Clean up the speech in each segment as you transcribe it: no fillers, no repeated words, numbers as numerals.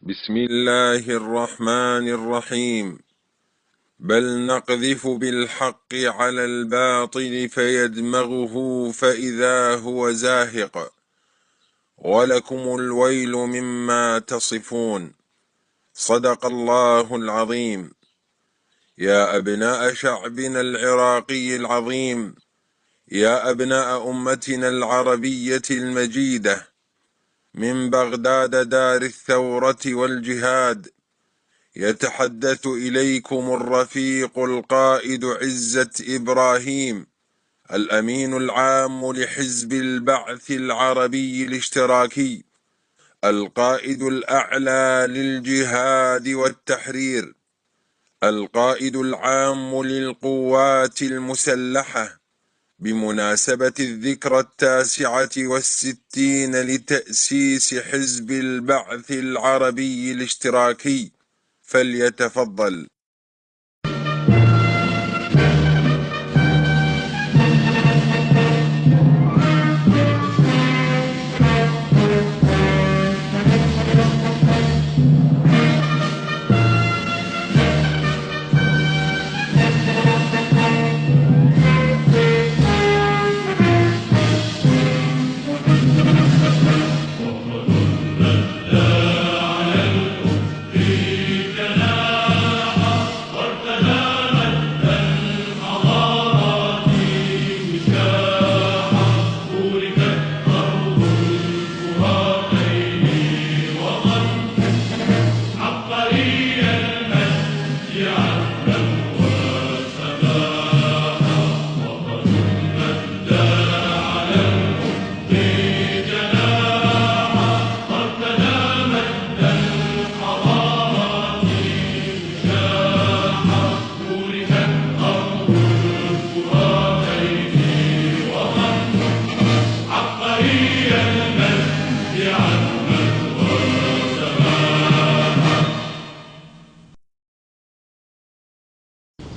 بسم الله الرحمن الرحيم. بل نقذف بالحق على الباطل فيدمغه فإذا هو زاهق ولكم الويل مما تصفون. صدق الله العظيم. يا أبناء شعبنا العراقي العظيم، يا أبناء أمتنا العربية المجيدة، من بغداد دار الثورة والجهاد، يتحدث إليكم الرفيق القائد عزة إبراهيم، الأمين العام لحزب البعث العربي الاشتراكي، القائد الأعلى للجهاد والتحرير، القائد العام للقوات المسلحة، بمناسبة الذكرى 69 لتأسيس حزب البعث العربي الاشتراكي. فليتفضل.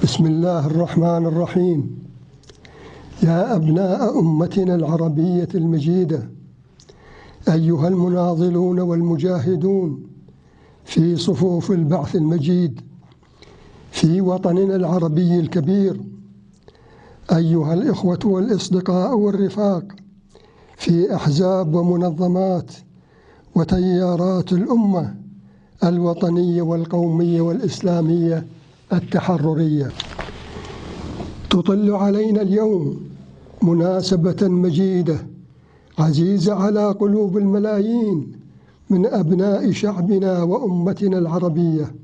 بسم الله الرحمن الرحيم. يا أبناء أمتنا العربية المجيدة، أيها المناضلون والمجاهدون في صفوف البعث المجيد في وطننا العربي الكبير، أيها الإخوة والأصدقاء والرفاق في أحزاب ومنظمات وتيارات الأمة الوطنية والقومية والإسلامية التحررية، تطل علينا اليوم مناسبة مجيدة عزيزة على قلوب الملايين من أبناء شعبنا وأمتنا العربية،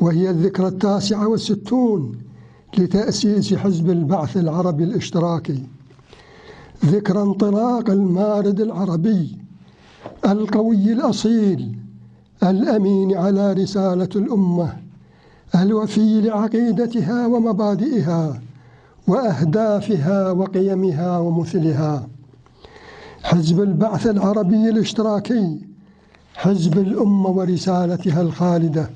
وهي الذكرى 69 لتأسيس حزب البعث العربي الاشتراكي، ذكرى انطلاق المارد العربي القوي الأصيل الأمين على رسالة الأمة، الوفي لعقيدتها ومبادئها وأهدافها وقيمها ومثلها. حزب البعث العربي الاشتراكي حزب الأمة ورسالتها الخالدة.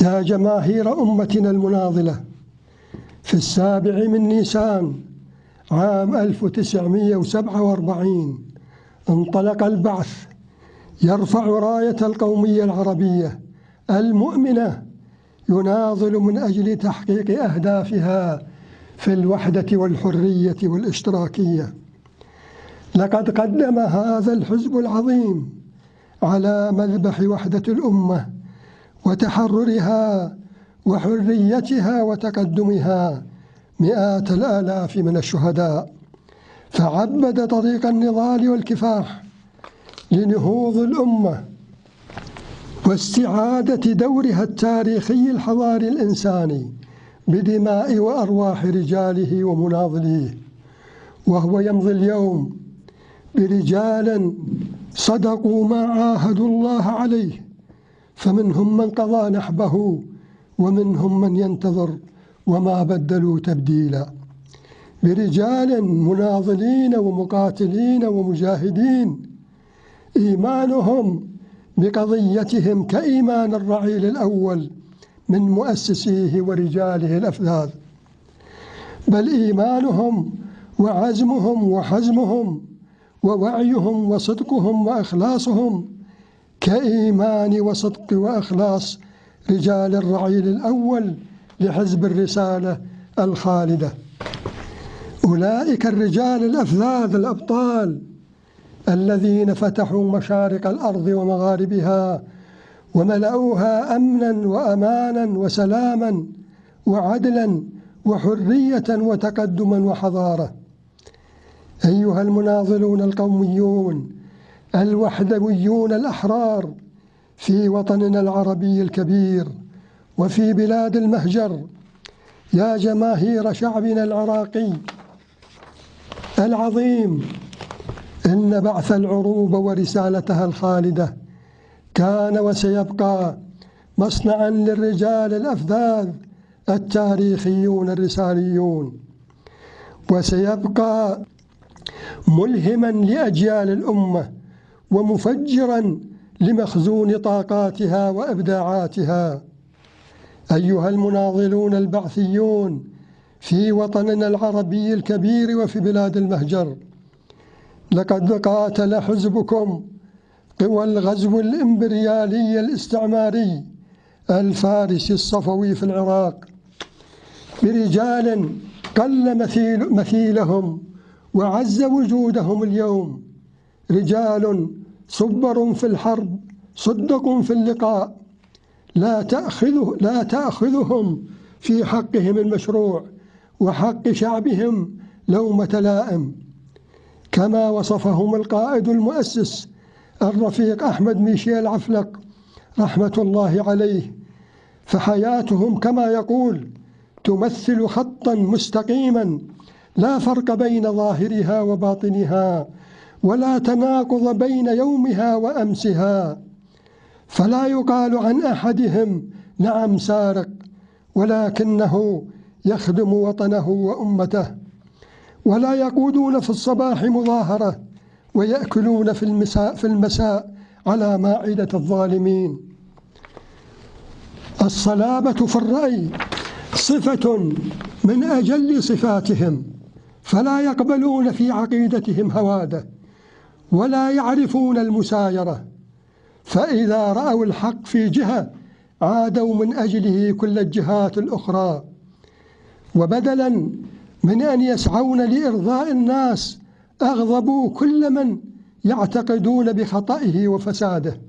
يا جماهير أمتنا المناضلة، في 7 نيسان عام 1947 انطلق البعث يرفع راية القومية العربية المؤمنة، يناضل من أجل تحقيق أهدافها في الوحدة والحرية والاشتراكية. لقد قدم هذا الحزب العظيم على مذبح وحدة الأمة وتحررها وحريتها وتقدمها مئات الآلاف من الشهداء، فعبد طريق النضال والكفاح لنهوض الأمة واستعادة دورها التاريخي الحضاري الإنساني بدماء وأرواح رجاله ومناضليه. وهو يمضي اليوم برجال صدقوا ما عاهدوا الله عليه، فمنهم من قضى نحبه ومنهم من ينتظر وما بدلوا تبديلا، برجال مناضلين ومقاتلين ومجاهدين إيمانهم بقضيتهم كإيمان الرعيل الأول من مؤسسيه ورجاله الأفذاذ، بل إيمانهم وعزمهم وحزمهم ووعيهم وصدقهم وإخلاصهم كإيمان وصدق وإخلاص رجال الرعيل الأول لحزب الرسالة الخالدة. أولئك الرجال الأفذاذ الأبطال الذين فتحوا مشارق الأرض ومغاربها وملأوها أمنا وأمانا وسلاما وعدلا وحرية وتقدما وحضارة. أيها المناضلون القوميون الوحدويون الأحرار في وطننا العربي الكبير وفي بلاد المهجر، يا جماهير شعبنا العراقي العظيم، إن بعث العروبة ورسالتها الخالدة كان وسيبقى مصنعا للرجال الأفذاذ التاريخيون الرساليون، وسيبقى ملهما لأجيال الأمة ومفجرا لمخزون طاقاتها وإبداعاتها. أيها المناضلون البعثيون في وطننا العربي الكبير وفي بلاد المهجر، لقد قاتل حزبكم قوى الغزو الإمبريالي الاستعماري الفارسي الصفوي في العراق برجال قل مثيلهم وعز وجودهم اليوم، رجال صبر في الحرب صدق في اللقاء، لا تأخذهم في حقهم المشروع وحق شعبهم لومة لائم، كما وصفهم القائد المؤسس الرفيق أحمد ميشيل عفلق رحمة الله عليه. فحياتهم كما يقول تمثل خطا مستقيما لا فرق بين ظاهرها وباطنها ولا تناقض بين يومها وأمسها، فلا يقال عن أحدهم نعم سارق، ولكنه يخدم وطنه وأمته، ولا يقودون في الصباح مظاهرة ويأكلون في المساء على مائدة الظالمين. الصلابة في الرأي صفة من أجل صفاتهم، فلا يقبلون في عقيدتهم هوادة ولا يعرفون المسايرة، فإذا رأوا الحق في جهة عادوا من أجله كل الجهات الأخرى، وبدلا من أن يسعون لإرضاء الناس أغضبوا كل من يعتقدون بخطئه وفساده.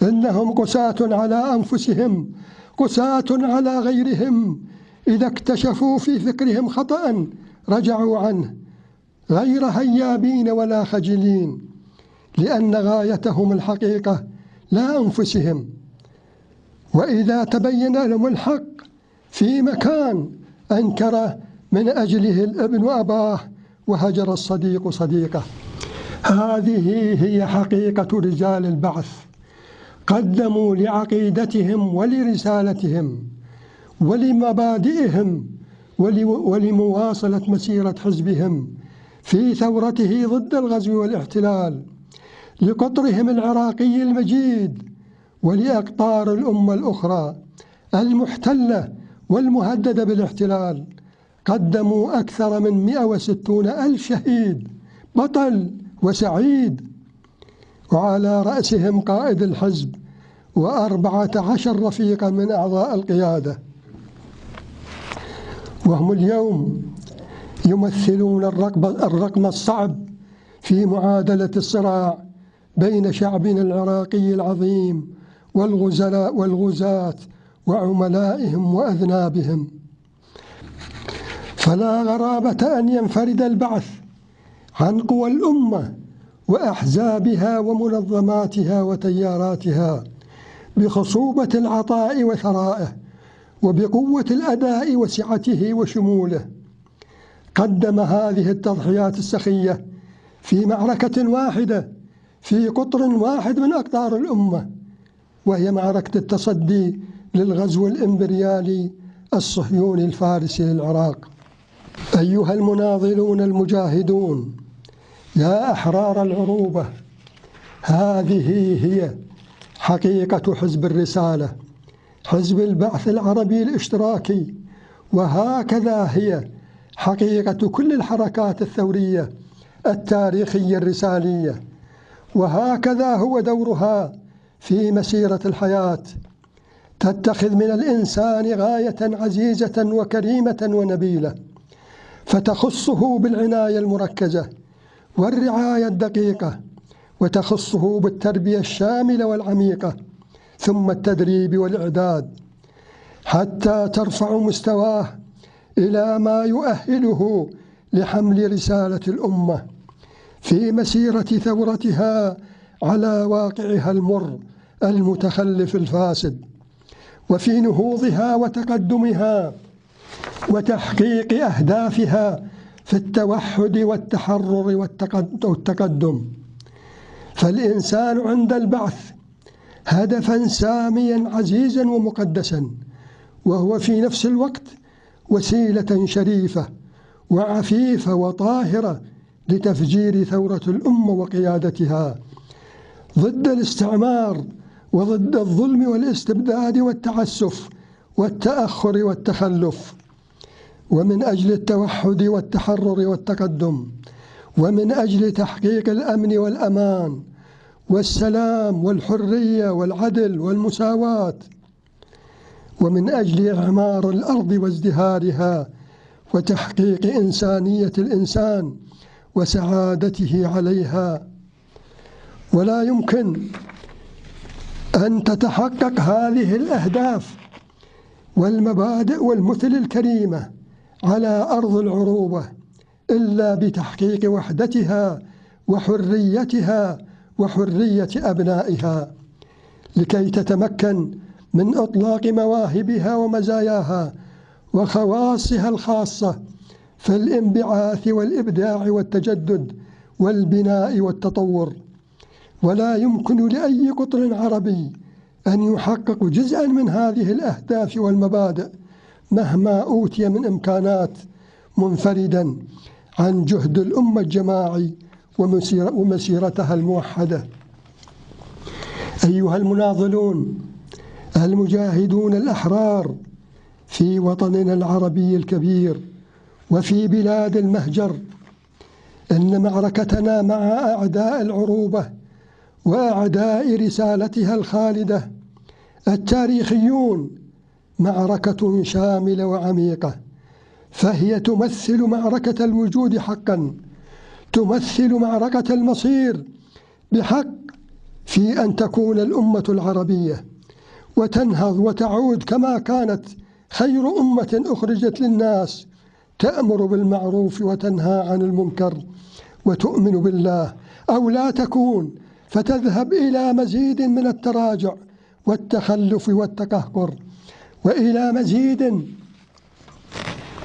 إنهم قساة على أنفسهم قساة على غيرهم، إذا اكتشفوا في فكرهم خطأ رجعوا عنه غير هيابين ولا خجلين، لأن غايتهم الحقيقة لا أنفسهم. وإذا تبين لهم الحق في مكان أنكره من أجله الابن أباه وهجر الصديق صديقه. هذه هي حقيقة رجال البعث، قدموا لعقيدتهم ولرسالتهم ولمبادئهم ولمواصلة مسيرة حزبهم في ثورته ضد الغزو والاحتلال لقطرهم العراقي المجيد ولأقطار الأمة الأخرى المحتلة والمهددة بالاحتلال. قدموا أكثر من 160,000 شهيد بطل وسعيد، وعلى رأسهم قائد الحزب و14 رفيقا من أعضاء القيادة، وهم اليوم يمثلون الرقم الصعب في معادلة الصراع بين شعبنا العراقي العظيم والغزاة وعملائهم وأذنابهم. فلا غرابة أن ينفرد البعث عن قوى الأمة وأحزابها ومنظماتها وتياراتها بخصوبة العطاء وثرائه وبقوة الأداء وسعته وشموله. قدم هذه التضحيات السخية في معركة واحدة في قطر واحد من أقطار الأمة، وهي معركة التصدي للغزو الإمبريالي الصهيوني الفارسي للعراق. أيها المناضلون المجاهدون يا أحرار العروبة، هذه هي حقيقة حزب الرسالة، حزب البعث العربي الاشتراكي، وهكذا هي حقيقة كل الحركات الثورية التاريخية الرسالية، وهكذا هو دورها في مسيرة الحياة. تتخذ من الإنسان غاية عزيزة وكريمة ونبيلة، فتخصه بالعناية المركزة والرعاية الدقيقة، وتخصه بالتربية الشاملة والعميقة، ثم التدريب والإعداد، حتى ترفع مستواه إلى ما يؤهله لحمل رسالة الأمة في مسيرة ثورتها على واقعها المر المتخلف الفاسد، وفي نهوضها وتقدمها وتحقيق أهدافها في التوحد والتحرر والتقدم. فالإنسان عند البعث هدفا ساميا عزيزا ومقدسا، وهو في نفس الوقت وسيلة شريفة وعفيفة وطاهرة لتفجير ثورة الأمة وقيادتها ضد الاستعمار وضد الظلم والاستبداد والتعسف والتأخر والتخلف، ومن أجل التوحد والتحرر والتقدم، ومن أجل تحقيق الأمن والأمان والسلام والحرية والعدل والمساواة، ومن أجل إعمار الأرض وازدهارها وتحقيق إنسانية الإنسان وسعادته عليها. ولا يمكن أن تتحقق هذه الأهداف والمبادئ والمثل الكريمة على أرض العروبة إلا بتحقيق وحدتها وحريتها وحرية أبنائها، لكي تتمكن من إطلاق مواهبها ومزاياها وخواصها الخاصة في الانبعاث والإبداع والتجدد والبناء والتطور. ولا يمكن لأي قطر عربي أن يحقق جزءا من هذه الأهداف والمبادئ مهما أوتي من إمكانات، منفردا عن جهد الأمة الجماعي ومسيرتها الموحدة. أيها المناضلون المجاهدون الأحرار في وطننا العربي الكبير وفي بلاد المهجر، إن معركتنا مع أعداء العروبة وأعداء رسالتها الخالدة التاريخيون معركة شاملة وعميقة، فهي تمثل معركة الوجود حقا، تمثل معركة المصير بحق، في أن تكون الأمة العربية وتنهض وتعود كما كانت خير أمة أخرجت للناس، تأمر بالمعروف وتنهى عن المنكر وتؤمن بالله، أو لا تكون فتذهب إلى مزيد من التراجع والتخلف والتقهقر، وإلى مزيد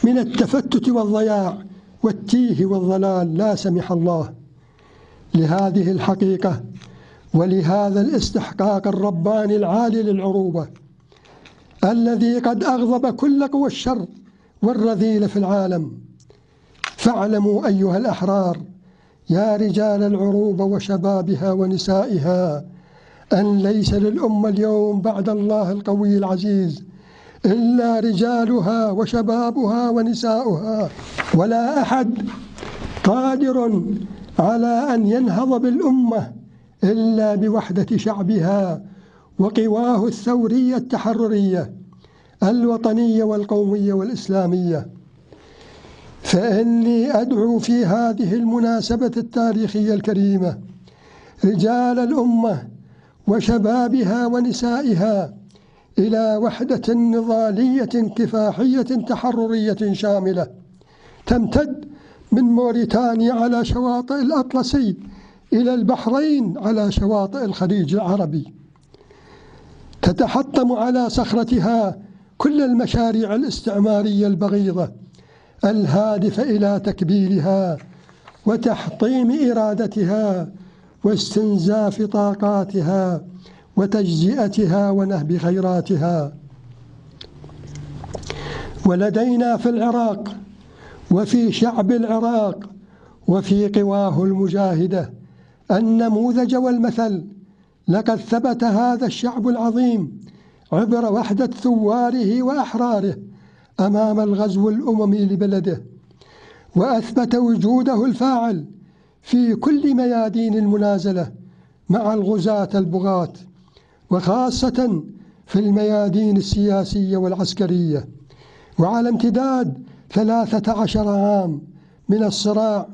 من التفتت والضياع والتيه والضلال لا سمح الله. لهذه الحقيقة ولهذا الاستحقاق الرباني العالي للعروبة الذي قد أغضب كل قوى الشر والرذيل في العالم، فاعلموا أيها الأحرار يا رجال العروبة وشبابها ونسائها أن ليس للأمة اليوم بعد الله القوي العزيز إلا رجالها وشبابها ونساؤها، ولا أحد قادر على أن ينهض بالأمة إلا بوحدة شعبها وقواه الثورية التحررية الوطنية والقومية والإسلامية. فإني أدعو في هذه المناسبة التاريخية الكريمة رجال الأمة وشبابها ونسائها إلى وحدة نضالية كفاحية تحررية شاملة تمتد من موريتانيا على شواطئ الأطلسي إلى البحرين على شواطئ الخليج العربي، تتحطم على صخرتها كل المشاريع الاستعمارية البغيضة الهادفة إلى تكبيلها وتحطيم إرادتها واستنزاف طاقاتها وتجزئتها ونهب خيراتها. ولدينا في العراق وفي شعب العراق وفي قواه المجاهدة النموذج والمثل. لقد ثبت هذا الشعب العظيم عبر وحدة ثواره وأحراره أمام الغزو الأممي لبلده، وأثبت وجوده الفاعل في كل ميادين المنازلة مع الغزاة البغاة، وخاصة في الميادين السياسية والعسكرية، وعلى امتداد 13 عام من الصراع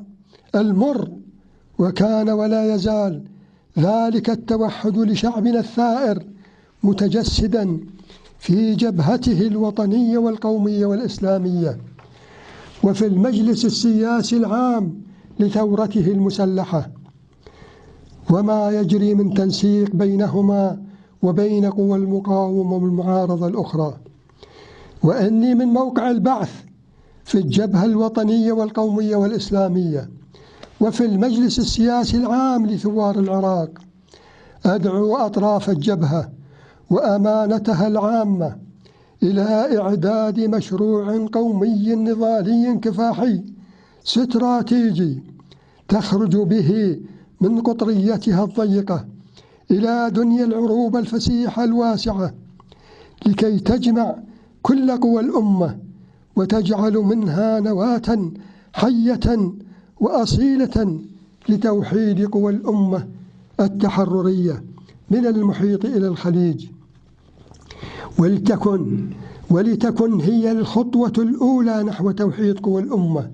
المر. وكان ولا يزال ذلك التوحد لشعبنا الثائر متجسدا في جبهته الوطنية والقومية والإسلامية، وفي المجلس السياسي العام لثورته المسلحة، وما يجري من تنسيق بينهما وبين قوى المقاومة والمعارضة الأخرى. وإني من موقع البعث في الجبهة الوطنية والقومية والإسلامية وفي المجلس السياسي العام لثوار العراق أدعو أطراف الجبهة وأمانتها العامة إلى إعداد مشروع قومي نضالي كفاحي استراتيجي تخرج به من قطريتها الضيقة إلى دنيا العروبة الفسيحة الواسعة، لكي تجمع كل قوى الأمة وتجعل منها نواة حية وأصيلة لتوحيد قوى الأمة التحررية من المحيط إلى الخليج. ولتكن هي الخطوة الأولى نحو توحيد قوى الأمة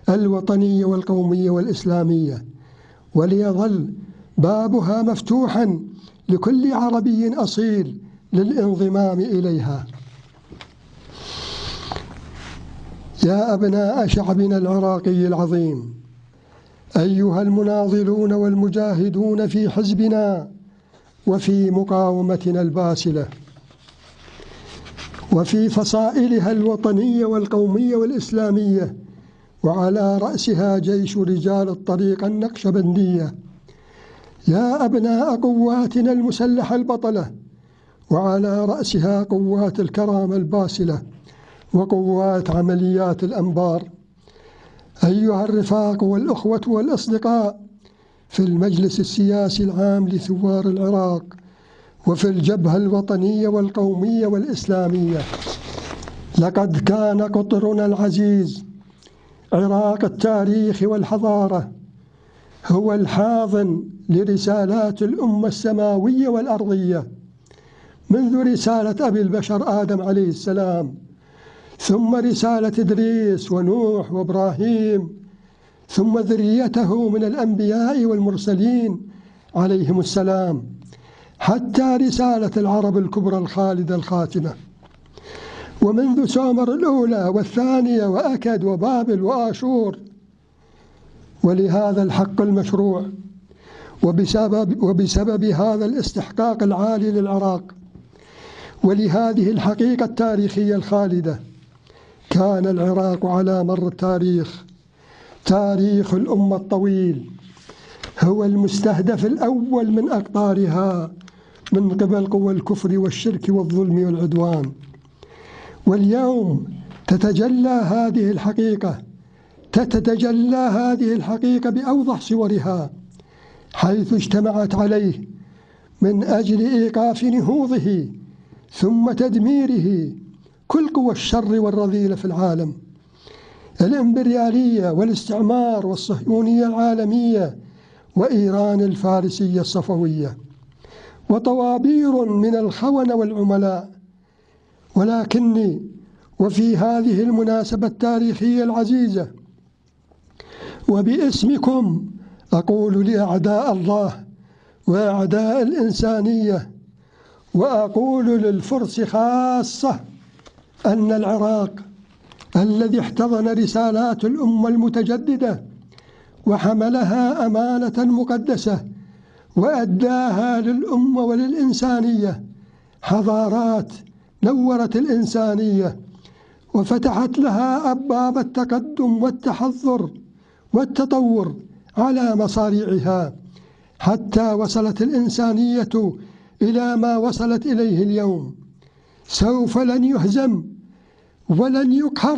الوطنية والقومية والإسلامية، وليظل بابها مفتوحا لكل عربي أصيل للانضمام إليها. يا أبناء شعبنا العراقي العظيم، أيها المناضلون والمجاهدون في حزبنا وفي مقاومتنا الباسلة وفي فصائلها الوطنية والقومية والإسلامية، وعلى رأسها جيش رجال الطريقة النقشبندية، يا أبناء قواتنا المسلحة البطلة، وعلى رأسها قوات الكرامة الباسلة وقوات عمليات الأنبار، أيها الرفاق والأخوة والأصدقاء في المجلس السياسي العام لثوار العراق وفي الجبهة الوطنية والقومية والإسلامية، لقد كان قطرنا العزيز عراق التاريخ والحضارة هو الحاضن لرسالات الأمة السماوية والأرضية، منذ رسالة أبي البشر آدم عليه السلام، ثم رسالة إدريس ونوح وإبراهيم، ثم ذريته من الأنبياء والمرسلين عليهم السلام، حتى رسالة العرب الكبرى الخالدة الخاتمة. ومنذ سومر الأولى والثانية وأكد وبابل وآشور. ولهذا الحق المشروع وبسبب هذا الاستحقاق العالي للعراق ولهذه الحقيقة التاريخية الخالدة، كان العراق على مر التاريخ، تاريخ الأمة الطويل، هو المستهدف الأول من أقطارها من قبل قوى الكفر والشرك والظلم والعدوان. واليوم تتجلى هذه الحقيقة بأوضح صورها، حيث اجتمعت عليه من أجل إيقاف نهوضه ثم تدميره كل قوى الشر والرذيلة في العالم، الإمبريالية والاستعمار والصهيونية العالمية وإيران الفارسية الصفوية، وطوابير من الخونة والعملاء. ولكني وفي هذه المناسبة التاريخية العزيزة وباسمكم أقول لأعداء الله وأعداء الإنسانية، وأقول للفرس خاصة، أن العراق الذي احتضن رسالات الأمة المتجددة وحملها أمانة مقدسة وأداها للأمة وللإنسانية، حضارات نورت الإنسانية وفتحت لها أبواب التقدم والتحضر والتطور على مصاريعها، حتى وصلت الإنسانية إلى ما وصلت إليه اليوم. سوف لن يهزم ولن يقهر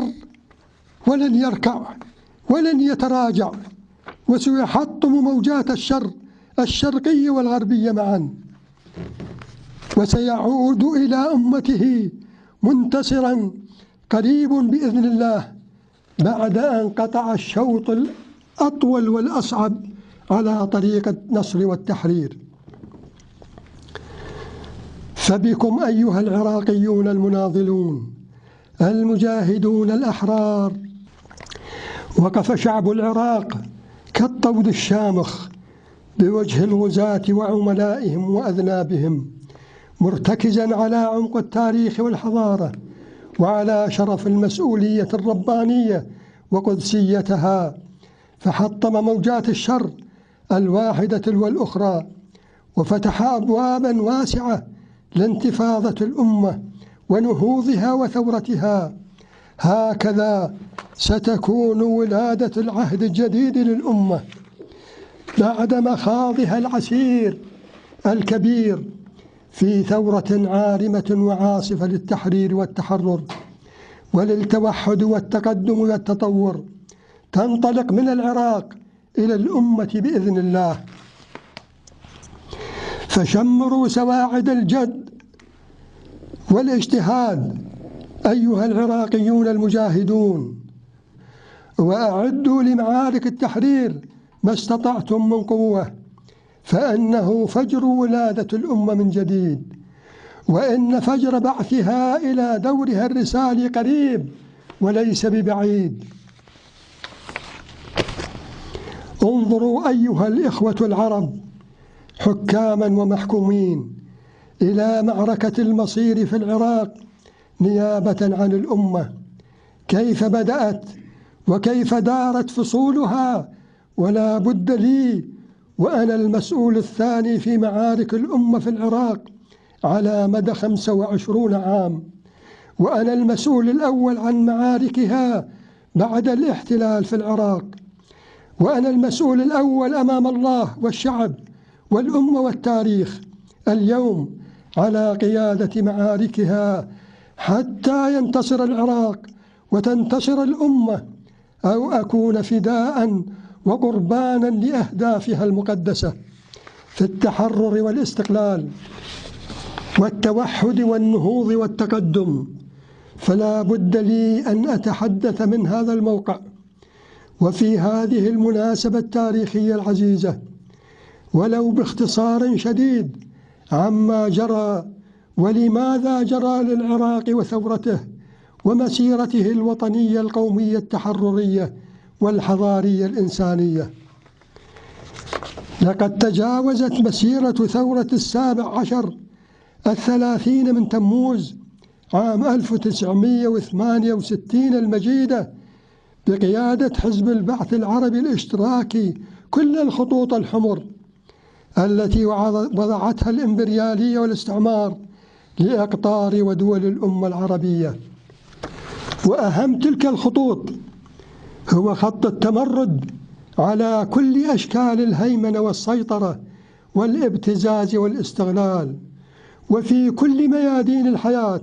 ولن يركع ولن يتراجع، وسيحطم موجات الشر الشرقية والغربية معا، وسيعود إلى أمته منتصرا قريب بإذن الله، بعد أن قطع الشوط الأطول والأصعب على طريق النصر والتحرير. فبكم أيها العراقيون المناضلون المجاهدون الأحرار وقف شعب العراق كالطود الشامخ بوجه الغزاة وعملائهم وأذنابهم، مرتكزا على عمق التاريخ والحضارة وعلى شرف المسؤولية الربانية وقدسيتها، فحطم موجات الشر الواحدة والأخرى، وفتح أبوابا واسعة لانتفاضة الأمة ونهوضها وثورتها. هكذا ستكون ولادة العهد الجديد للأمة بعد مخاضها العسير الكبير في ثورة عارمة وعاصفة للتحرير والتحرر وللتوحد والتقدم والتطور، تنطلق من العراق إلى الأمة بإذن الله. فشمروا سواعد الجد والاجتهاد أيها العراقيون المجاهدون، وأعدوا لمعارك التحرير ما استطعتم من قوة، فإنه فجر ولادة الأمة من جديد، وإن فجر بعثها إلى دورها الرسالي قريب وليس ببعيد. انظروا أيها الإخوة العرب حكاما ومحكومين إلى معركة المصير في العراق نيابة عن الأمة، كيف بدأت وكيف دارت فصولها، ولا بد لي وأنا المسؤول الثاني في معارك الأمة في العراق على مدى 25 عام، وأنا المسؤول الأول عن معاركها بعد الاحتلال في العراق، وأنا المسؤول الأول أمام الله والشعب والأمة والتاريخ اليوم على قيادة معاركها حتى ينتصر العراق وتنتصر الأمة، أو أكون فداء وقربانا لأهدافها المقدسة في التحرر والاستقلال والتوحد والنهوض والتقدم. فلا بد لي أن أتحدث من هذا الموقع وفي هذه المناسبة التاريخية العزيزة ولو باختصار شديد عما جرى ولماذا جرى للعراق وثورته ومسيرته الوطنية القومية التحررية والحضارية الإنسانية. لقد تجاوزت مسيرة ثورة 17 30 من تموز عام 1968 المجيدة بقيادة حزب البعث العربي الاشتراكي كل الخطوط الحمر التي وضعتها الإمبريالية والاستعمار لأقطار ودول الأمة العربية. وأهم تلك الخطوط هو خط التمرد على كل أشكال الهيمنة والسيطرة والابتزاز والاستغلال، وفي كل ميادين الحياة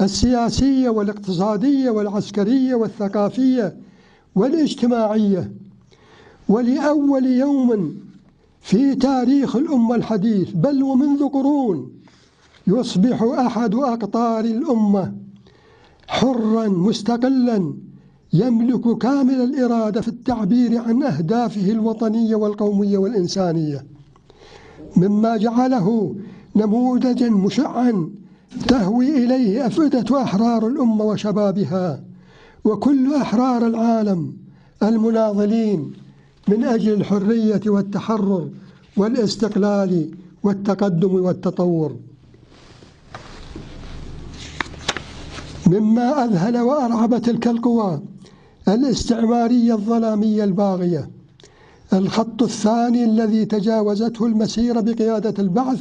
السياسية والاقتصادية والعسكرية والثقافية والاجتماعية. ولأول يوم في تاريخ الأمة الحديث بل ومنذ قرون يصبح أحد أقطار الأمة حرا مستقلا يملك كامل الإرادة في التعبير عن أهدافه الوطنية والقومية والإنسانية، مما جعله نموذجا مشعا تهوي إليه أفئدة أحرار الأمة وشبابها وكل أحرار العالم المناضلين من أجل الحرية والتحرر والاستقلال والتقدم والتطور. مما أذهل وأرعب تلك القوى الاستعمارية الظلامية الباغية الخط الثاني الذي تجاوزته المسيرة بقيادة البعث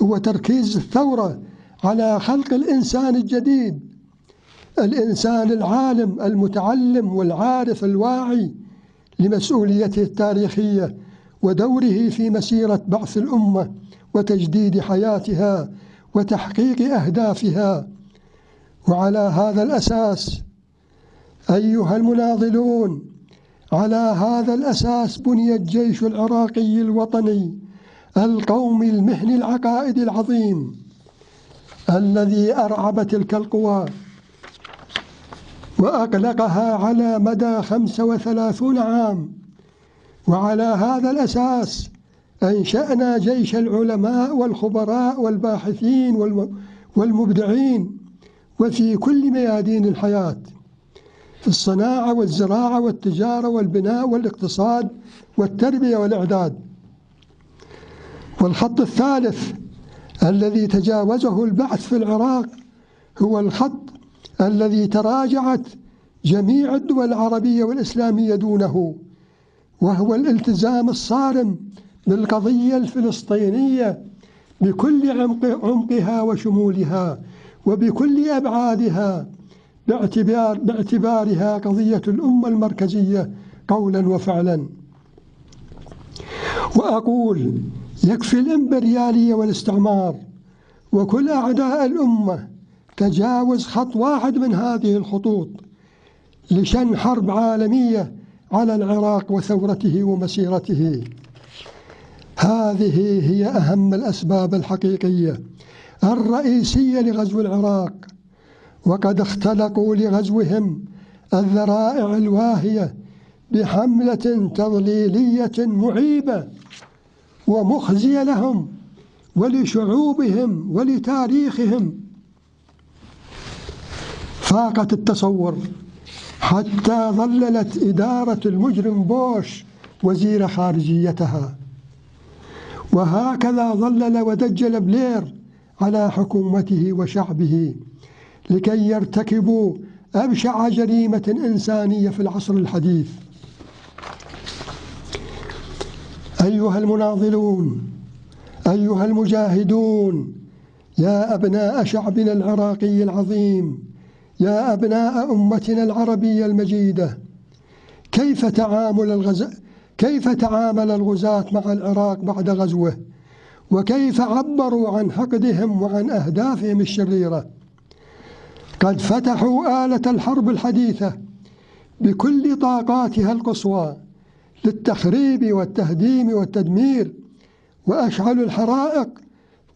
هو تركيز الثورة على خلق الإنسان الجديد، الإنسان العالم المتعلم والعارف الواعي لمسؤوليته التاريخية ودوره في مسيرة بعث الأمة وتجديد حياتها وتحقيق أهدافها. وعلى هذا الأساس أيها المناضلون، على هذا الأساس بني الجيش العراقي الوطني القومي المهني العقائدي العظيم الذي أرعب تلك القوى وأقلقها على مدى 35 عام، وعلى هذا الأساس أنشأنا جيش العلماء والخبراء والباحثين والمبدعين، وفي كل ميادين الحياة، في الصناعة والزراعة والتجارة والبناء والاقتصاد والتربية والإعداد. والخط الثالث الذي تجاوزه البعث في العراق هو الخط الذي تراجعت جميع الدول العربية والإسلامية دونه، وهو الالتزام الصارم بالقضية الفلسطينية بكل عمقها وشمولها وبكل أبعادها، باعتبارها قضية الأمة المركزية قولا وفعلا. وأقول يكفي الإمبريالية والاستعمار وكل أعداء الأمة تجاوز خط واحد من هذه الخطوط لشن حرب عالمية على العراق وثورته ومسيرته. هذه هي أهم الأسباب الحقيقية الرئيسية لغزو العراق، وقد اختلقوا لغزوهم الذرائع الواهية بحملة تضليلية معيبة ومخزية لهم ولشعوبهم ولتاريخهم فاقت التصور، حتى ظللت إدارة المجرم بوش وزير خارجيتها، وهكذا ظلل ودجل بلير على حكومته وشعبه لكي يرتكبوا أبشع جريمة إنسانية في العصر الحديث. أيها المناضلون، أيها المجاهدون، يا أبناء شعبنا العراقي العظيم، يا أبناء أمتنا العربية المجيدة، كيف تعامل الغزاة مع العراق بعد غزوه، وكيف عبروا عن حقدهم وعن أهدافهم الشريرة. قد فتحوا آلة الحرب الحديثة بكل طاقاتها القصوى للتخريب والتهديم والتدمير، وأشعلوا الحرائق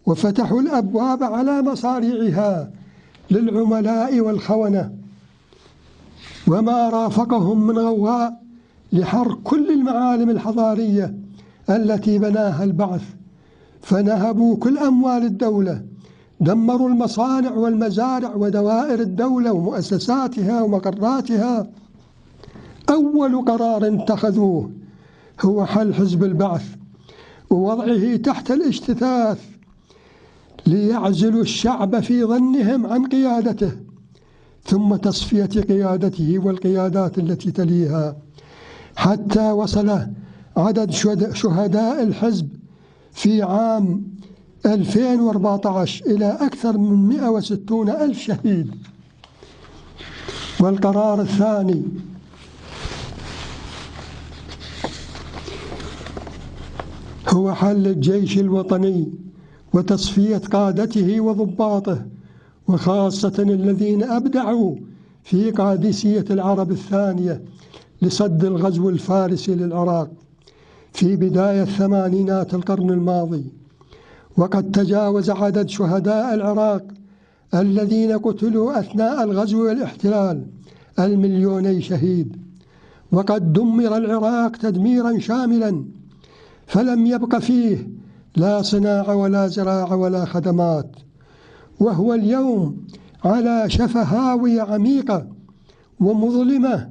وفتحوا الأبواب على مصاريعها للعملاء والخونة، وما رافقهم من غواء لحرق كل المعالم الحضارية التي بناها البعث، فنهبوا كل أموال الدولة، دمروا المصانع والمزارع ودوائر الدولة ومؤسساتها ومقراتها. أول قرار اتخذوه هو حل حزب البعث ووضعه تحت الاجتثاث ليعزلوا الشعب في ظنهم عن قيادته، ثم تصفية قيادته والقيادات التي تليها، حتى وصل عدد شهداء الحزب في عام 2014 إلى أكثر من 160,000 شهيد. والقرار الثاني هو حل الجيش الوطني وتصفية قادته وضباطه، وخاصة الذين أبدعوا في قادسية العرب الثانية لصد الغزو الفارسي للعراق في بداية الثمانينات القرن الماضي. وقد تجاوز عدد شهداء العراق الذين قتلوا أثناء الغزو والاحتلال 2,000,000 شهيد، وقد دمر العراق تدميرا شاملا، فلم يبق فيه لا صناعة ولا زراعة ولا خدمات، وهو اليوم على شفا هاوية عميقة ومظلمة،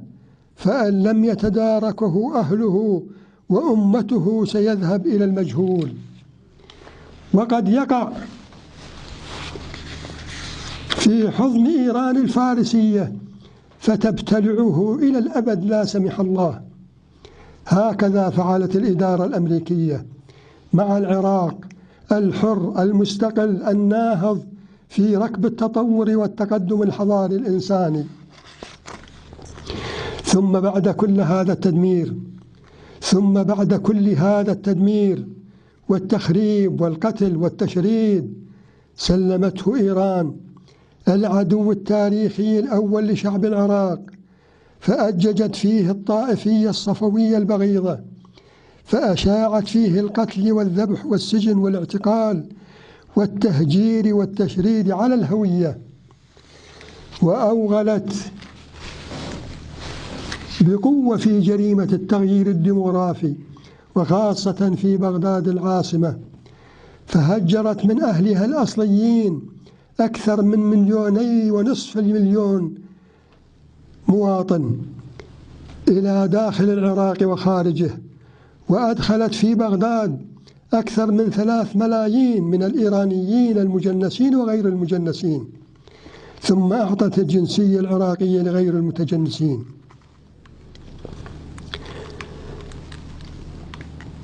فإن لم يتداركه أهله وأمته سيذهب إلى المجهول، وقد يقع في حضن إيران الفارسية فتبتلعه إلى الأبد لا سمح الله. هكذا فعلت الإدارة الأمريكية مع العراق الحر المستقل الناهض في ركب التطور والتقدم الحضاري الإنساني. ثم بعد كل هذا التدمير والتخريب والقتل والتشريد، سلمته إيران العدو التاريخي الأول لشعب العراق، فأججت فيه الطائفية الصفوية البغيضة، فأشاعت فيه القتل والذبح والسجن والاعتقال والتهجير والتشريد على الهوية، وأوغلت بقوة في جريمة التغيير الديموغرافي وخاصة في بغداد العاصمة، فهجرت من أهلها الأصليين أكثر من 2.5 مليون مواطن إلى داخل العراق وخارجه، وأدخلت في بغداد أكثر من 3 ملايين من الإيرانيين المجنسين وغير المجنسين، ثم أعطت الجنسية العراقية لغير المتجنسين.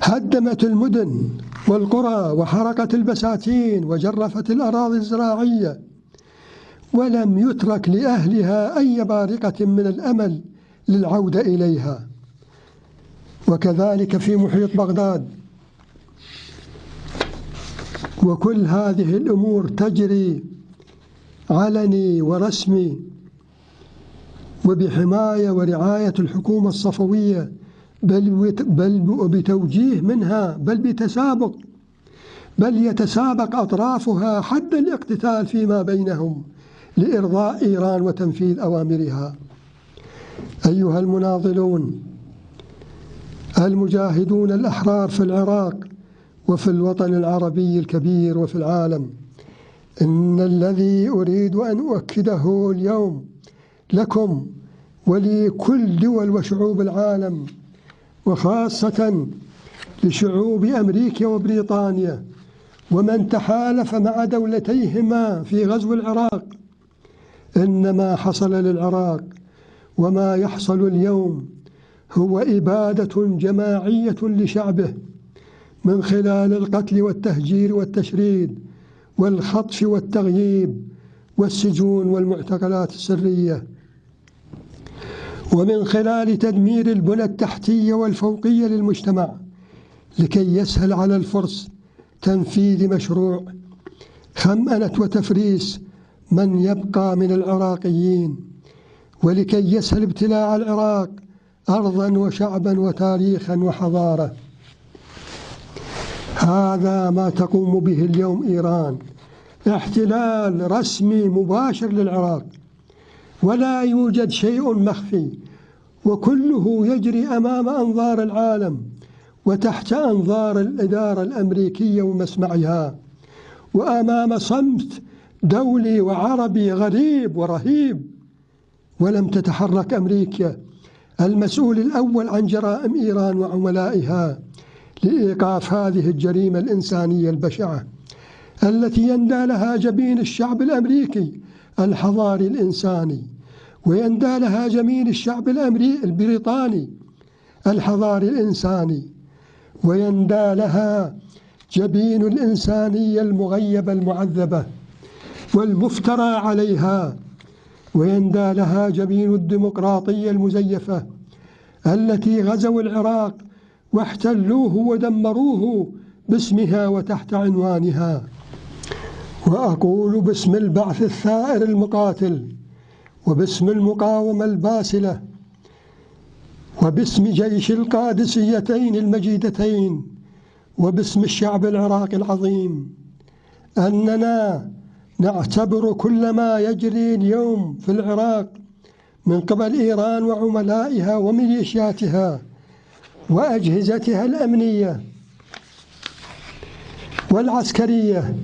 هدمت المدن والقرى وحرقت البساتين وجرفت الأراضي الزراعية، ولم يترك لأهلها أي بارقة من الأمل للعودة إليها. وكذلك في محيط بغداد. وكل هذه الأمور تجري علني ورسمي وبحماية ورعاية الحكومة الصفوية، بل بتوجيه منها، بل بتسابق، بل يتسابق أطرافها حد الاقتتال فيما بينهم لإرضاء إيران وتنفيذ أوامرها. أيها المناضلون المجاهدون الأحرار في العراق وفي الوطن العربي الكبير وفي العالم، إن الذي أريد أن أؤكده اليوم لكم ولكل دول وشعوب العالم، وخاصة لشعوب أمريكا وبريطانيا ومن تحالف مع دولتيهما في غزو العراق، إن ما حصل للعراق وما يحصل اليوم هو إبادة جماعية لشعبه من خلال القتل والتهجير والتشريد والخطف والتغييب والسجون والمعتقلات السرية، ومن خلال تدمير البنى التحتية والفوقية للمجتمع لكي يسهل على الفرس تنفيذ مشروع خمأنة وتفريس من يبقى من العراقيين، ولكي يسهل ابتلاع العراق أرضا وشعبا وتاريخا وحضارة. هذا ما تقوم به اليوم إيران، احتلال رسمي مباشر للعراق، ولا يوجد شيء مخفي، وكله يجري أمام أنظار العالم وتحت أنظار الإدارة الأمريكية ومسمعها، وأمام صمت دولي وعربي غريب ورهيب. ولم تتحرك أمريكا المسؤول الأول عن جرائم إيران وعملائها لإيقاف هذه الجريمة الإنسانية البشعة التي يندى لها جبين الشعب الأمريكي الحضاري الإنساني، ويندى لها جبين الشعب البريطاني الحضاري الإنساني، ويندى لها جبين الإنسانية المغيبة المعذبة والمفترى عليها، ويندى لها جبين الديمقراطية المزيفة التي غزوا العراق واحتلوه ودمروه باسمها وتحت عنوانها. وأقول باسم البعث الثائر المقاتل، وباسم المقاومة الباسلة، وباسم جيش القادسيتين المجيدتين، وباسم الشعب العراقي العظيم، أننا نعتبر كل ما يجري اليوم في العراق من قبل إيران وعملائها وميليشياتها وأجهزتها الأمنية والعسكرية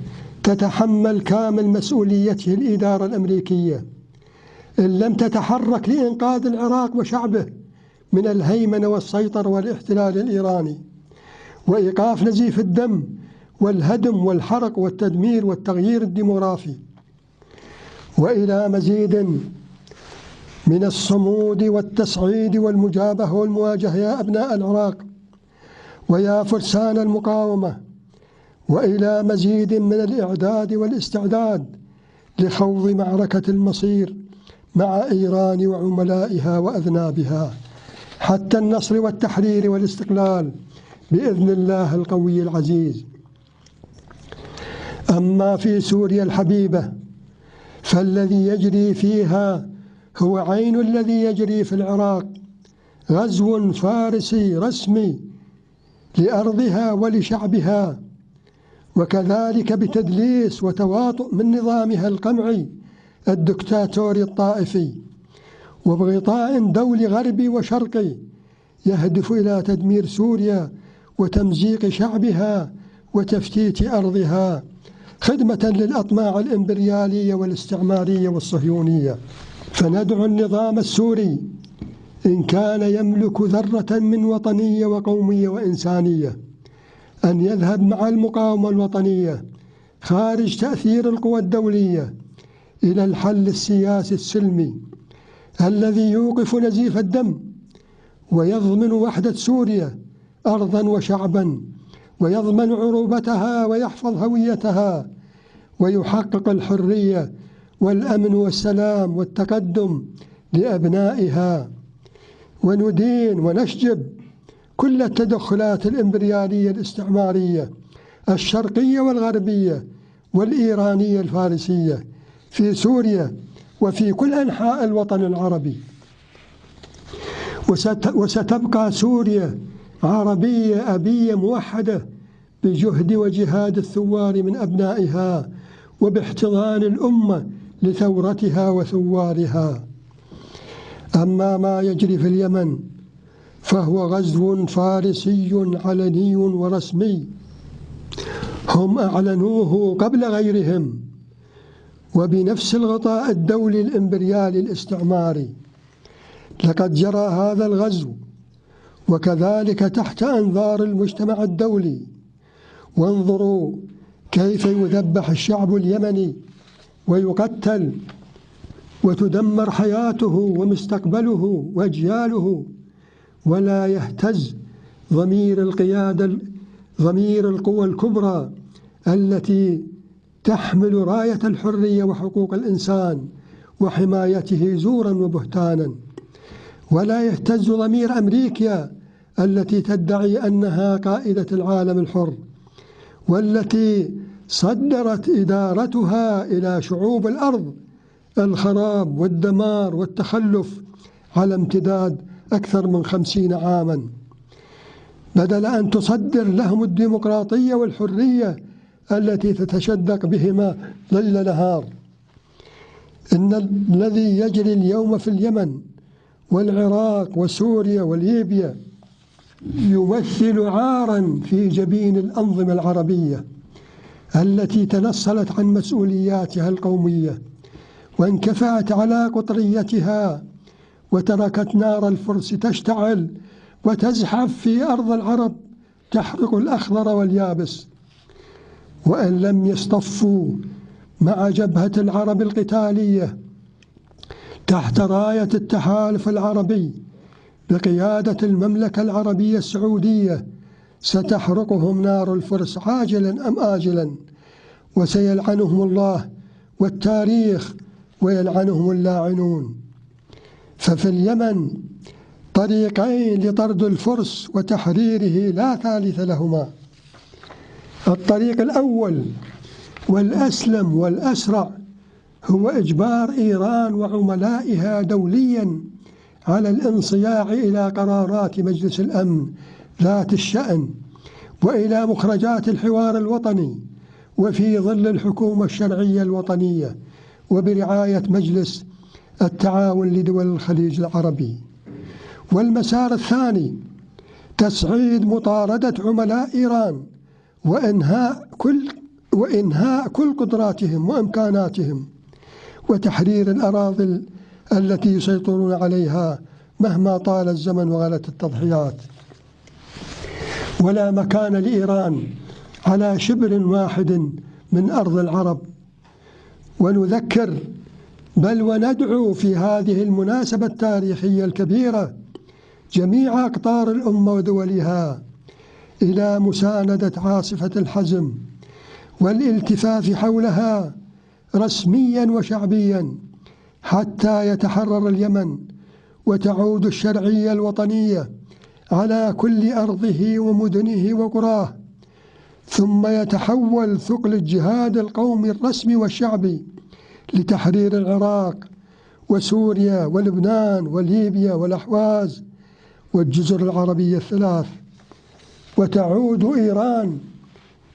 تتحمل كامل مسؤوليته الإدارة الأمريكية، إن لم تتحرك لإنقاذ العراق وشعبه من الهيمنة والسيطرة والاحتلال الإيراني، وإيقاف نزيف الدم والهدم والحرق والتدمير والتغيير الديموغرافي. وإلى مزيد من الصمود والتصعيد والمجابهة والمواجهة يا أبناء العراق ويا فرسان المقاومة، وإلى مزيد من الإعداد والاستعداد لخوض معركة المصير مع إيران وعملائها وأذنابها حتى النصر والتحرير والاستقلال بإذن الله القوي العزيز. أما في سوريا الحبيبة فالذي يجري فيها هو عين الذي يجري في العراق، غزو فارسي رسمي لأرضها ولشعبها، وكذلك بتدليس وتواطؤ من نظامها القمعي الدكتاتوري الطائفي، وبغطاء دولي غربي وشرقي يهدف إلى تدمير سوريا وتمزيق شعبها وتفتيت أرضها خدمة للأطماع الإمبريالية والاستعمارية والصهيونية. فندعو النظام السوري إن كان يملك ذرة من وطنية وقومية وإنسانية أن يذهب مع المقاومة الوطنية خارج تأثير القوى الدولية إلى الحل السياسي السلمي الذي يوقف نزيف الدم ويضمن وحدة سوريا أرضا وشعبا، ويضمن عروبتها ويحفظ هويتها، ويحقق الحرية والأمن والسلام والتقدم لأبنائها. وندين ونشجب كل التدخلات الإمبريالية الاستعمارية الشرقية والغربية والإيرانية الفارسية في سوريا وفي كل أنحاء الوطن العربي. وستبقى سوريا عربية أبية موحدة بجهد وجهاد الثوار من أبنائها وباحتضان الأمة لثورتها وثوارها. أما ما يجري في اليمن فهو غزو فارسي علني ورسمي، هم أعلنوه قبل غيرهم وبنفس الغطاء الدولي الإمبريالي الاستعماري. لقد جرى هذا الغزو وكذلك تحت أنظار المجتمع الدولي. وانظروا كيف يذبح الشعب اليمني ويقتل وتدمر حياته ومستقبله وأجياله، ولا يهتز ضمير القيادة، ضمير القوى الكبرى التي تحمل راية الحرية وحقوق الإنسان وحمايته زورا وبهتانا. ولا يهتز ضمير أمريكا التي تدعي أنها قائدة العالم الحر، والتي صدرت إدارتها إلى شعوب الأرض الخراب والدمار والتخلف على امتداد أكثر من 50 عاما، بدل أن تصدر لهم الديمقراطية والحرية التي تتشدق بهما ليل نهار. إن الذي يجري اليوم في اليمن والعراق وسوريا وليبيا يمثل عارا في جبين الأنظمة العربية التي تنصلت عن مسؤولياتها القومية وانكفأت على قطريتها وتركت نار الفرس تشتعل وتزحف في أرض العرب تحرق الأخضر واليابس. وإن لم يصطفوا مع جبهة العرب القتالية تحت راية التحالف العربي بقيادة المملكة العربية السعودية ستحرقهم نار الفرس عاجلا أم آجلا، وسيلعنهم الله والتاريخ ويلعنهم اللاعنون. ففي اليمن طريقين لطرد الفرس وتحريره لا ثالث لهما. الطريق الأول والأسلم والأسرع هو إجبار إيران وعملائها دوليا على الانصياع إلى قرارات مجلس الأمن ذات الشأن وإلى مخرجات الحوار الوطني وفي ظل الحكومة الشرعية الوطنية وبرعاية مجلس التعاون لدول الخليج العربي. والمسار الثاني تصعيد مطاردة عملاء إيران وإنهاء كل قدراتهم وإمكاناتهم وتحرير الأراضي التي يسيطرون عليها مهما طال الزمن وغلت التضحيات. ولا مكان لإيران على شبر واحد من أرض العرب. ونذكر بل وندعو في هذه المناسبة التاريخية الكبيرة جميع أقطار الأمة ودولها إلى مساندة عاصفة الحزم والالتفاف حولها رسميا وشعبيا حتى يتحرر اليمن وتعود الشرعية الوطنية على كل أرضه ومدنه وقراه، ثم يتحول ثقل الجهاد القومي الرسمي والشعبي لتحرير العراق وسوريا ولبنان وليبيا والأحواز والجزر العربية الثلاث، وتعود إيران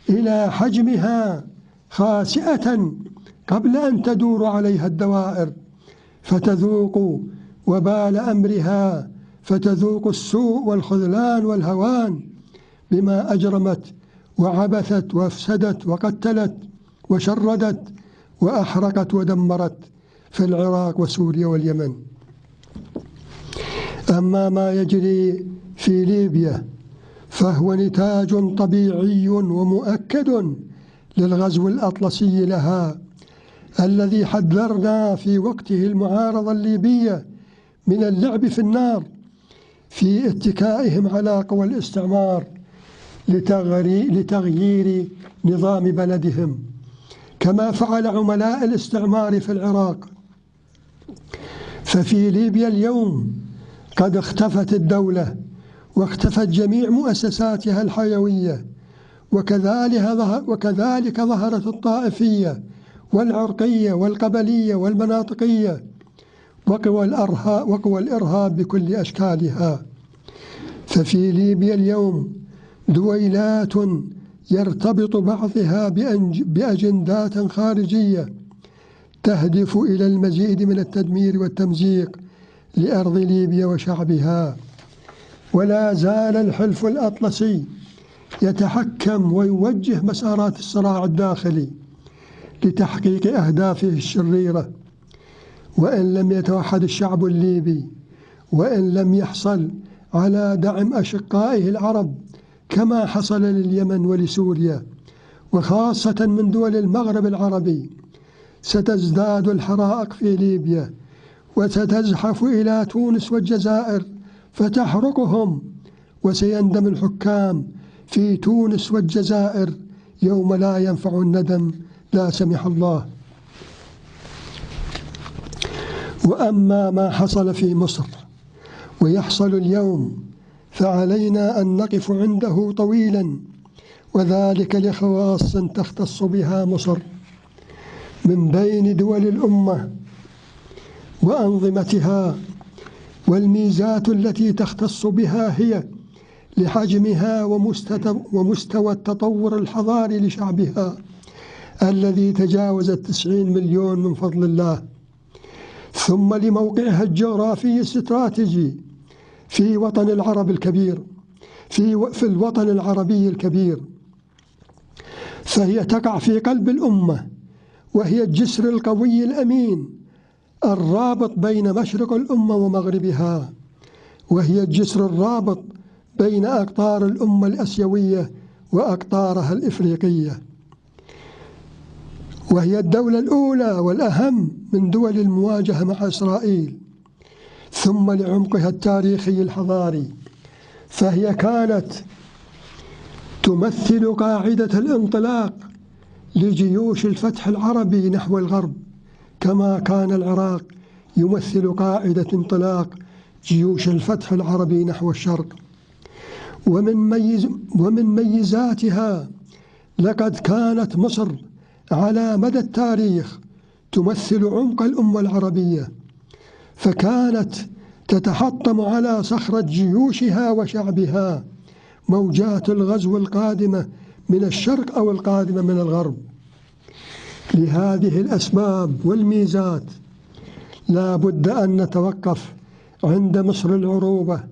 إلى حجمها خاسئة قبل أن تدور عليها الدوائر فتذوق وبال أمرها، فتذوق السوء والخذلان والهوان بما أجرمت وعبثت وافسدت وقتلت وشردت وأحرقت ودمرت في العراق وسوريا واليمن. أما ما يجري في ليبيا فهو نتاج طبيعي ومؤكد للغزو الأطلسي لها، الذي حذرنا في وقته المعارضة الليبية من اللعب في النار في اتكائهم على قوى الاستعمار لتغيير نظام بلدهم، كما فعل عملاء الاستعمار في العراق. ففي ليبيا اليوم قد اختفت الدولة واختفت جميع مؤسساتها الحيوية، وكذلك ظهرت الطائفية والعرقية والقبلية والمناطقية وقوى الإرهاب بكل أشكالها. ففي ليبيا اليوم دويلات يرتبط بعضها بأجندات خارجية تهدف إلى المزيد من التدمير والتمزيق لأرض ليبيا وشعبها. ولا زال الحلف الأطلسي يتحكم ويوجه مسارات الصراع الداخلي لتحقيق أهدافه الشريرة. وإن لم يتوحد الشعب الليبي، وإن لم يحصل على دعم أشقائه العرب كما حصل لليمن ولسوريا وخاصة من دول المغرب العربي، ستزداد الحرائق في ليبيا وستزحف إلى تونس والجزائر فتحرقهم، وسيندم الحكام في تونس والجزائر يوم لا ينفع الندم لا سمح الله. وأما ما حصل في مصر ويحصل اليوم فعلينا أن نقف عنده طويلا، وذلك لخواص تختص بها مصر من بين دول الأمة وأنظمتها. والميزات التي تختص بها هي لحجمها ومستوى التطور الحضاري لشعبها الذي تجاوز 90 مليون من فضل الله، ثم لموقعها الجغرافي الاستراتيجي في وطن العرب الكبير في الوطن العربي الكبير. فهي تقع في قلب الأمة، وهي الجسر القوي الأمين الرابط بين مشرق الأمة ومغربها، وهي الجسر الرابط بين أقطار الأمة الأسيوية وأقطارها الإفريقية، وهي الدولة الأولى والأهم من دول المواجهة مع إسرائيل. ثم لعمقها التاريخي الحضاري، فهي كانت تمثل قاعدة الانطلاق لجيوش الفتح العربي نحو الغرب، كما كان العراق يمثل قاعدة انطلاق جيوش الفتح العربي نحو الشرق. ومن ميزاتها لقد كانت مصر على مدى التاريخ تمثل عمق الأمة العربية، فكانت تتحطم على صخرة جيوشها وشعبها موجات الغزو القادمة من الشرق أو القادمة من الغرب. لهذه الأسباب والميزات لا بد أن نتوقف عند مصر العروبة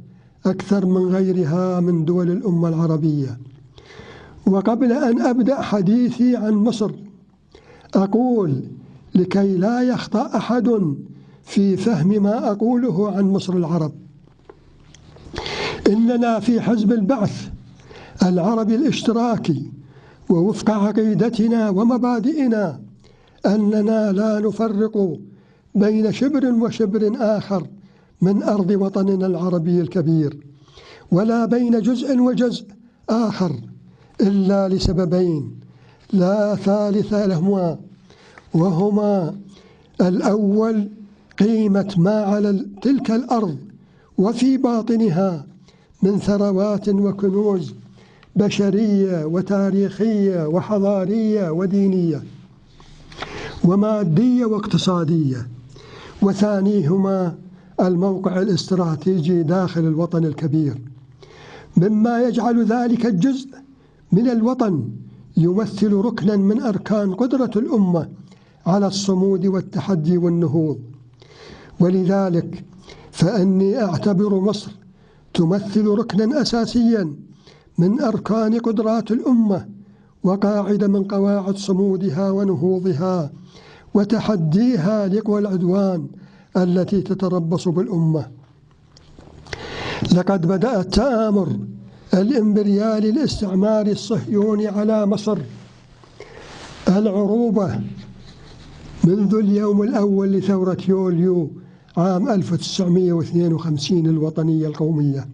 أكثر من غيرها من دول الأمة العربية. وقبل أن أبدأ حديثي عن مصر أقول لكي لا يخطأ أحد في فهم ما أقوله عن مصر العرب، إننا في حزب البعث العربي الاشتراكي ووفق عقيدتنا ومبادئنا أننا لا نفرق بين شبر وشبر آخر من أرض وطننا العربي الكبير، ولا بين جزء وجزء آخر، إلا لسببين لا ثالث لهما، وهما: الأول قيمة ما على تلك الأرض وفي باطنها من ثروات وكنوز بشرية وتاريخية وحضارية ودينية ومادية واقتصادية. وثانيهما الموقع الاستراتيجي داخل الوطن الكبير، مما يجعل ذلك الجزء من الوطن يمثل ركنا من أركان قدرة الأمة على الصمود والتحدي والنهوض. ولذلك فإني أعتبر مصر تمثل ركنا أساسيا من أركان قدرات الأمة وقاعدة من قواعد صمودها ونهوضها وتحديها لقوى العدوان التي تتربص بالأمة. لقد بدأ التآمر الإمبريالي الاستعماري الصهيوني على مصر العروبة منذ اليوم الأول لثورة يوليو عام 1952 الوطنية القومية،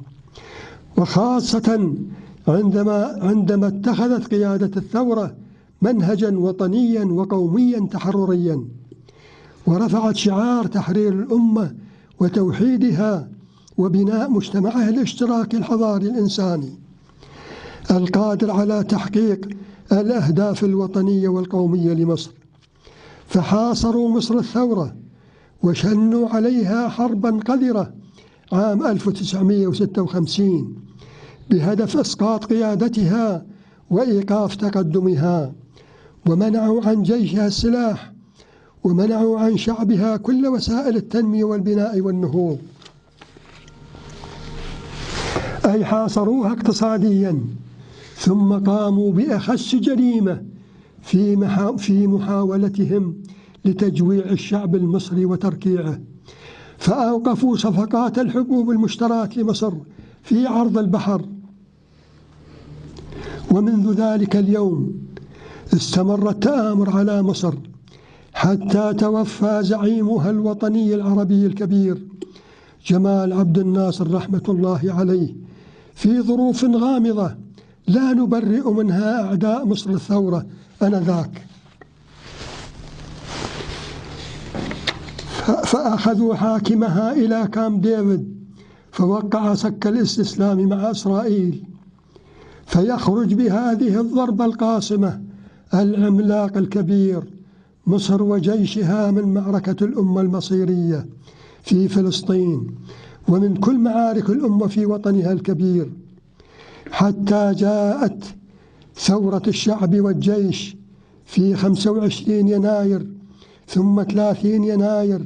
وخاصة عندما اتخذت قيادة الثورة منهجا وطنيا وقوميا تحرريا، ورفعت شعار تحرير الأمة وتوحيدها وبناء مجتمعها الاشتراكي الحضاري الإنساني القادر على تحقيق الأهداف الوطنية والقومية لمصر. فحاصروا مصر الثورة وشنوا عليها حربا قذرة عام 1956 بهدف إسقاط قيادتها وإيقاف تقدمها، ومنعوا عن جيشها السلاح، ومنعوا عن شعبها كل وسائل التنمية والبناء والنهوض، أي حاصروها اقتصاديا، ثم قاموا بأخس جريمة في محاولتهم لتجويع الشعب المصري وتركيعه، فأوقفوا صفقات الحبوب المشتراة لمصر في عرض البحر. ومنذ ذلك اليوم استمر التآمر على مصر حتى توفى زعيمها الوطني العربي الكبير جمال عبد الناصر رحمة الله عليه في ظروف غامضة لا نبرئ منها أعداء مصر الثورة آنذاك. فأخذوا حاكمها إلى كامب ديفيد، فوقع سك الاستسلام مع إسرائيل، فيخرج بهذه الضربة القاصمة العملاق الكبير مصر وجيشها من معركة الأمة المصيرية في فلسطين ومن كل معارك الأمة في وطنها الكبير، حتى جاءت ثورة الشعب والجيش في 25 يناير ثم 30 يناير،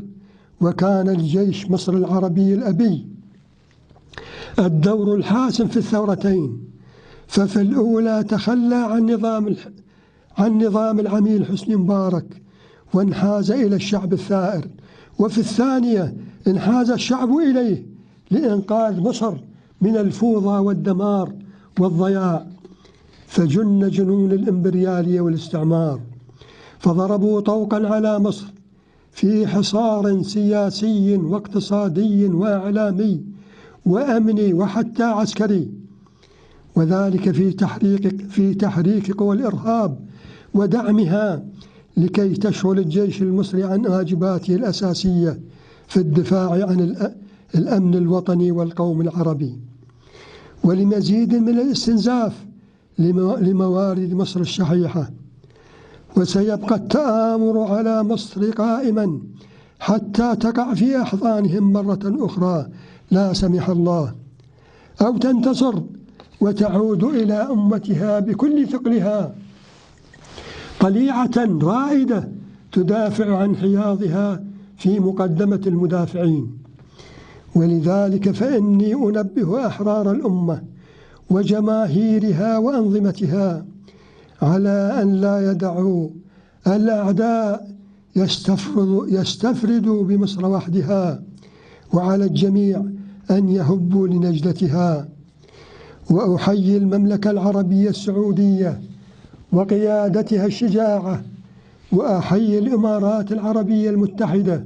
وكان الجيش مصر العربي الأبي الدور الحاسم في الثورتين. ففي الأولى تخلى عن نظام العميل حسني مبارك وانحاز إلى الشعب الثائر، وفي الثانية انحاز الشعب إليه لإنقاذ مصر من الفوضى والدمار والضياع، فجن جنون الإمبريالية والاستعمار، فضربوا طوقا على مصر في حصار سياسي واقتصادي وإعلامي وأمني وحتى عسكري، وذلك في تحريك قوى الإرهاب ودعمها لكي تشغل الجيش المصري عن واجباته الأساسية في الدفاع عن الأمن الوطني والقوم العربي، ولمزيد من الاستنزاف لموارد مصر الشحيحة. وسيبقى التآمر على مصر قائما حتى تقع في أحضانهم مرة أخرى لا سمح الله، أو تنتصر وتعود إلى أمتها بكل ثقلها طليعة رائدة تدافع عن حياضها في مقدمة المدافعين. ولذلك فإني أنبه أحرار الأمة وجماهيرها وأنظمتها على أن لا يدعوا الأعداء يستفردوا بمصر وحدها، وعلى الجميع أن يهبوا لنجدتها. وأحيي المملكة العربية السعودية وقيادتها الشجاعة، وأحيي الإمارات العربية المتحدة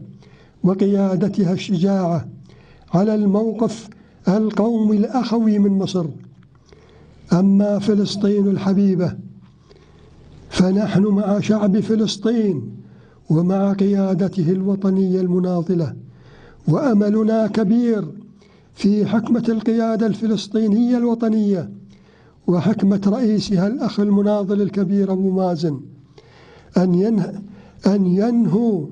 وقيادتها الشجاعة على الموقف القومي الأخوي من مصر. أما فلسطين الحبيبة فنحن مع شعب فلسطين ومع قيادته الوطنية المناضلة، وأملنا كبير في حكمة القيادة الفلسطينية الوطنية وحكمة رئيسها الأخ المناضل الكبير أبو مازن أن ينهوا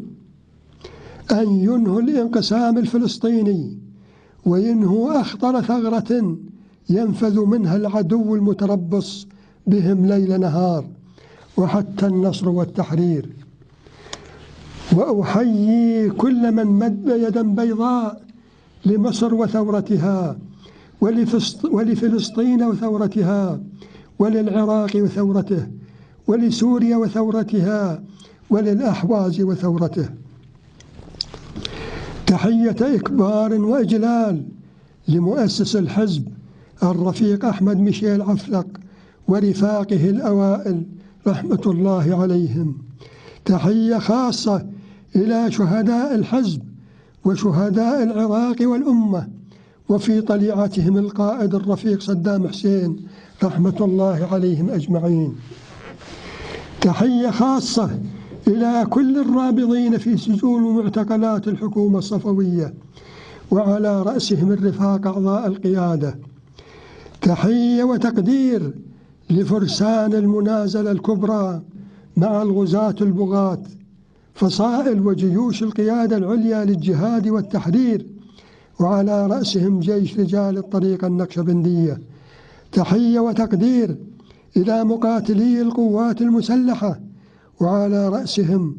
الانقسام الفلسطيني، وينهوا أخطر ثغرة ينفذ منها العدو المتربص بهم ليل نهار وحتى النصر والتحرير. وأحيي كل من مد يدا بيضاء لمصر وثورتها ولفلسطين وثورتها، وللعراق وثورته، ولسوريا وثورتها، وللأحواز وثورته. تحية إكبار وإجلال لمؤسس الحزب الرفيق أحمد ميشيل عفلق ورفاقه الأوائل رحمة الله عليهم. تحية خاصة إلى شهداء الحزب وشهداء العراق والأمة، وفي طليعتهم القائد الرفيق صدام حسين رحمة الله عليهم أجمعين. تحية خاصة إلى كل الرابضين في سجون ومعتقلات الحكومة الصفوية، وعلى رأسهم الرفاق أعضاء القيادة. تحية وتقدير لفرسان المنازلة الكبرى مع الغزاة البغاة، فصائل وجيوش القيادة العليا للجهاد والتحرير، وعلى رأسهم جيش رجال الطريقة النقشبندية. تحية وتقدير إلى مقاتلي القوات المسلحة، وعلى رأسهم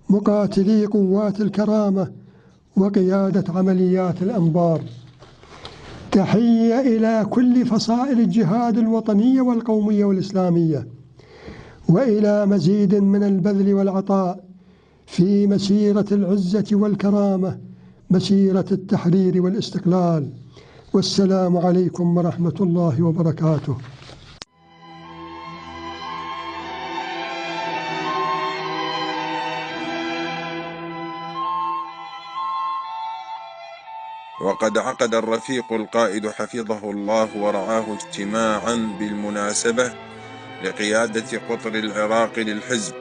مقاتلي قوات الكرامة وقيادة عمليات الأنبار. تحية إلى كل فصائل الجهاد الوطنية والقومية والإسلامية، وإلى مزيد من البذل والعطاء في مسيرة العزة والكرامة، مسيرة التحرير والاستقلال. والسلام عليكم ورحمة الله وبركاته. وقد عقد الرفيق القائد حفظه الله ورعاه اجتماعا بالمناسبة لقيادة قطر العراق للحزب،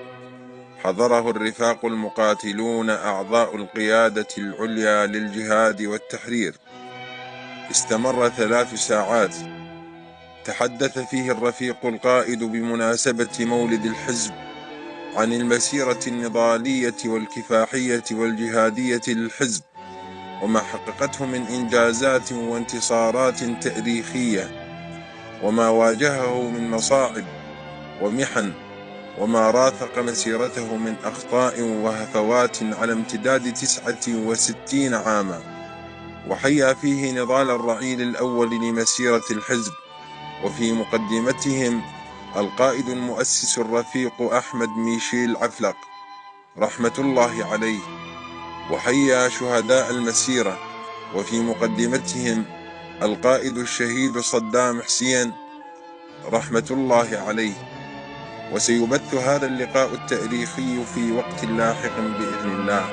حضره الرفاق المقاتلون أعضاء القيادة العليا للجهاد والتحرير. استمر 3 ساعات، تحدث فيه الرفيق القائد بمناسبة مولد الحزب عن المسيرة النضالية والكفاحية والجهادية للحزب، وما حققته من إنجازات وانتصارات تاريخية، وما واجهه من مصاعب ومحن، وما رافق مسيرته من أخطاء وهفوات على امتداد 69 عاما. وحيا فيه نضال الرعيل الأول لمسيرة الحزب، وفي مقدمتهم القائد المؤسس الرفيق أحمد ميشيل عفلق رحمة الله عليه. وحيا شهداء المسيرة، وفي مقدمتهم القائد الشهيد صدام حسين رحمة الله عليه. وسيبث هذا اللقاء التاريخي في وقت لاحق بإذن الله.